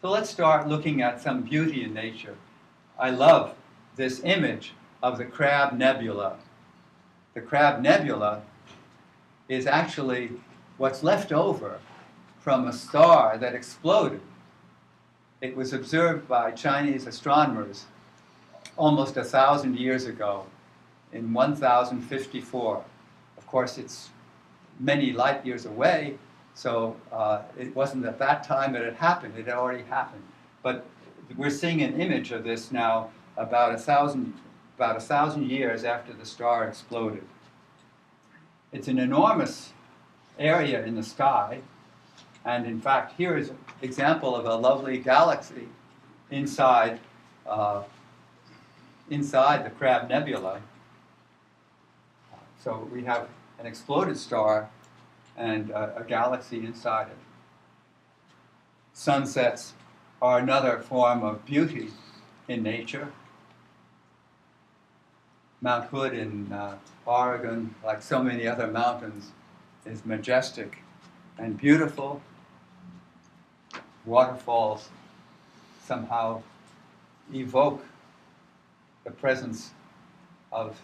So let's start looking at some beauty in nature. I love this image of the Crab Nebula. The Crab Nebula is actually what's left over from a star that exploded. It was observed by Chinese astronomers almost 1,000 years ago in 1054. Of course, it's many light years away, so it wasn't at that time that it happened. It had already happened. But we're seeing an image of this now about 1,000 years after the star exploded. It's an enormous area in the sky, and in fact, here is an example of a lovely galaxy inside the Crab Nebula. So we have an exploded star and a galaxy inside it. Sunsets are another form of beauty in nature. Mount Hood in Oregon, like so many other mountains, is majestic and beautiful. Waterfalls somehow evoke the presence of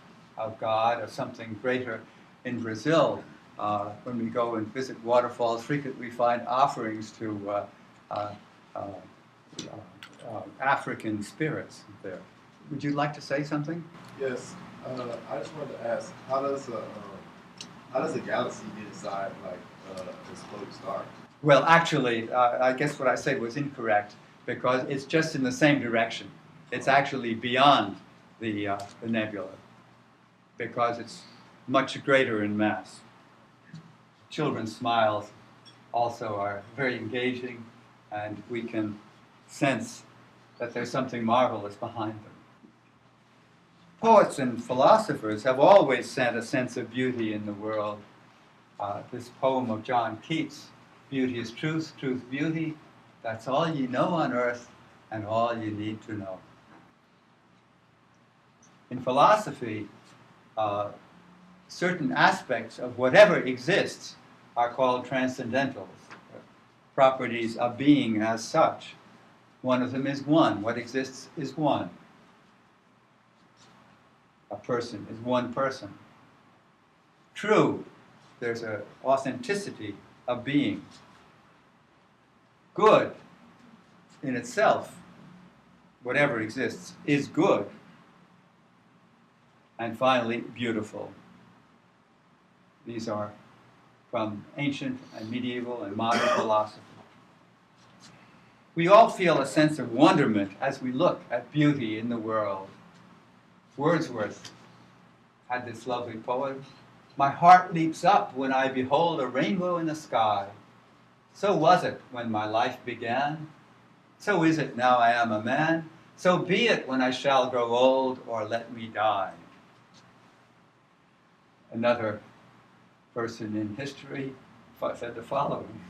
God or something greater. In Brazil, when we go and visit waterfalls, frequently we find offerings to African spirits there. Would you like to say something? Yes. I just wanted to ask, how does a galaxy get inside like an exploding star? Well, actually, I guess what I said was incorrect because it's just in the same direction. It's actually beyond the nebula because it's much greater in mass. Children's smiles also are very engaging, and we can sense that there's something marvelous behind them. Poets and philosophers have always sent a sense of beauty in the world. This poem of John Keats, "Beauty is truth, truth beauty, that's all ye know on earth and all you need to know." In philosophy, certain aspects of whatever exists are called transcendentals, properties of being as such. One of them is one. What exists is one. A person is one person. True, there's an authenticity of being. Good in itself, whatever exists, is good. And finally, beautiful. These are from ancient and medieval and modern philosophy. We all feel a sense of wonderment as we look at beauty in the world. Wordsworth had this lovely poem, "My heart leaps up when I behold a rainbow in the sky. So was it when my life began. So is it now I am a man. So be it when I shall grow old or let me die." Another person in history said the following,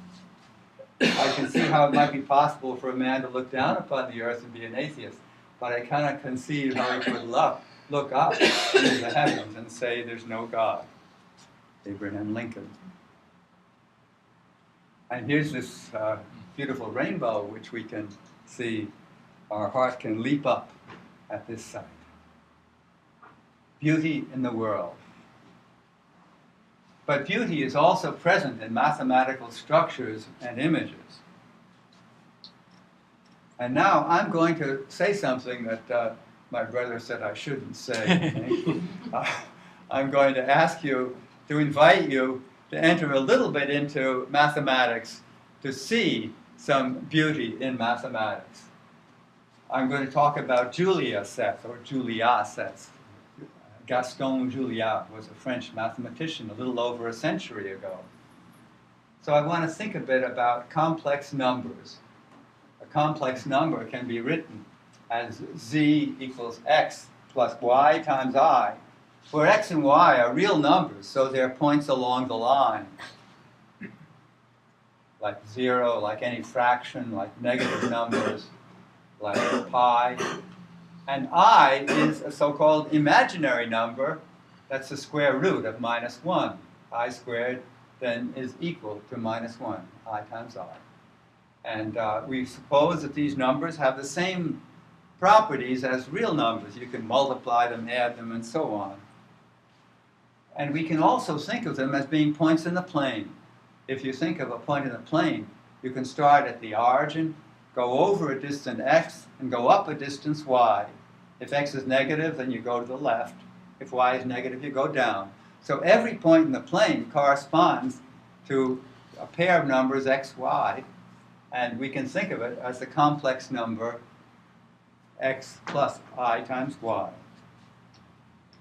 "I can see how it might be possible for a man to look down upon the earth and be an atheist, but I cannot conceive how he could look up into the heavens and say there's no God." Abraham Lincoln. And here's this beautiful rainbow which we can see. Our heart can leap up at this sight. Beauty in the world. But beauty is also present in mathematical structures and images. And now I'm going to say something that my brother said I shouldn't say. I'm going to ask you, to invite you to enter a little bit into mathematics to see some beauty in mathematics. I'm going to talk about Julia sets, or Julia sets. Gaston Julia was a French mathematician a little over a century ago. So I want to think a bit about complex numbers. A complex number can be written as z equals x plus y times I, where x and y are real numbers, so they're points along the line. Like 0, like any fraction, like negative numbers, like pi. And I is a so-called imaginary number. That's the square root of -1. I squared then is equal to -1, I times I. And we suppose that these numbers have the same properties as real numbers. You can multiply them, add them, and so on. And we can also think of them as being points in the plane. If you think of a point in the plane, you can start at the origin, go over a distance x, and go up a distance y. If x is negative, then you go to the left. If y is negative, you go down. So every point in the plane corresponds to a pair of numbers x, y, and we can think of it as the complex number x plus I times y.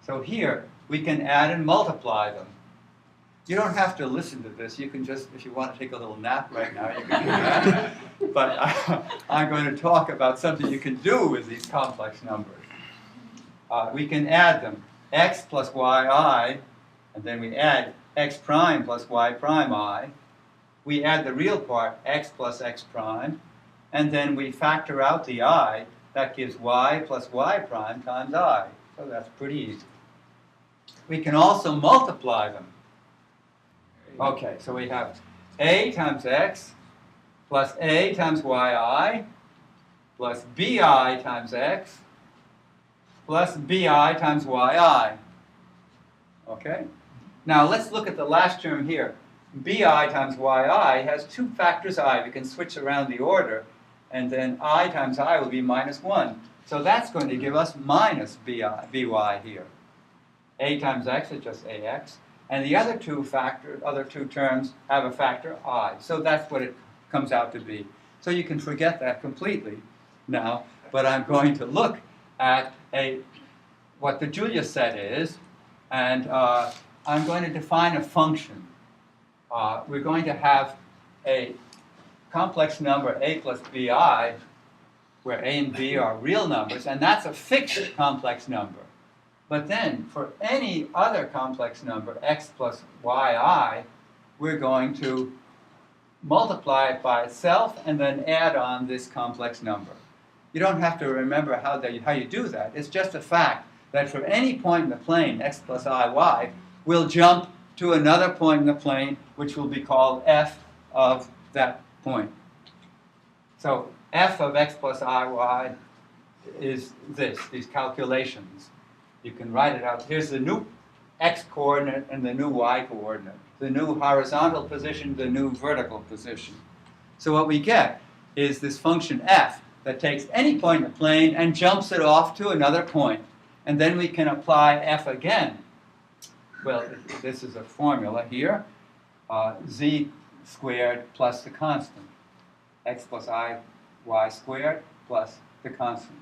So here, we can add and multiply them. You don't have to listen to this. You can just, if you want to take a little nap right now, you can do that. But I'm going to talk about something you can do with these complex numbers. We can add them. X plus yi, and then we add x prime plus y prime I. We add the real part, x plus x prime, and then we factor out the I. That gives y plus y prime times I. So that's pretty easy. We can also multiply them. Okay, so we have a times x plus a times yi plus bi times x plus bi times yi. Okay? Now let's look at the last term here. Bi times yi has two factors I. We can switch around the order, and then I times I will be minus 1. So that's going to give us minus by here. A times x is just ax. And the other two terms have a factor I. So that's what it comes out to be. So you can forget that completely now. But I'm going to look at what the Julia set is, and I'm going to define a function. We're going to have a complex number a plus bi, where a and b are real numbers, and that's a fixed complex number. But then, for any other complex number, x plus yi, we're going to multiply it by itself and then add on this complex number. You don't have to remember how you do that. It's just a fact that for any point in the plane, x plus iy, we'll jump to another point in the plane, which will be called f of that point. So f of x plus iy is these calculations. You can write it out. Here's the new x-coordinate and the new y-coordinate, the new horizontal position, the new vertical position. So what we get is this function f that takes any point in the plane and jumps it off to another point. And then we can apply f again. Well, this is a formula here. Z squared plus the constant. X plus I y squared plus the constant.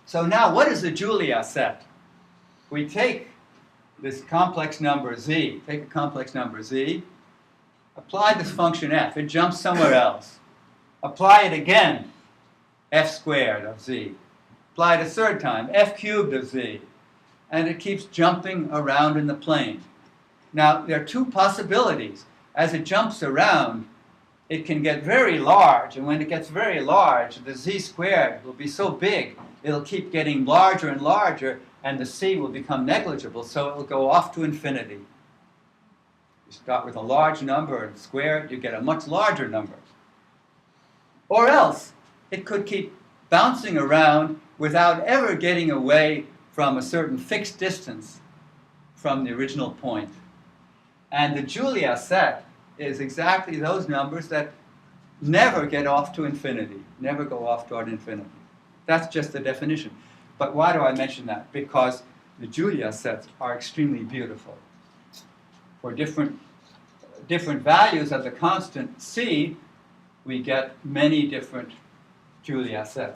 So now, what is the Julia set? We take this complex number z, take a complex number z, apply this function f. It jumps somewhere else. Apply it again, f squared of z. Apply it a third time, f cubed of z. And it keeps jumping around in the plane. Now, there are two possibilities. As it jumps around, it can get very large, and when it gets very large, the z squared will be so big, it'll keep getting larger and larger, and the c will become negligible, so it will go off to infinity. You start with a large number and square it, you get a much larger number. Or else, it could keep bouncing around without ever getting away from a certain fixed distance from the original point. And the Julia set is exactly those numbers that never get off to infinity, never go off toward infinity. That's just the definition. But why do I mention that? Because the Julia sets are extremely beautiful. For different values of the constant c, we get many different Julia sets.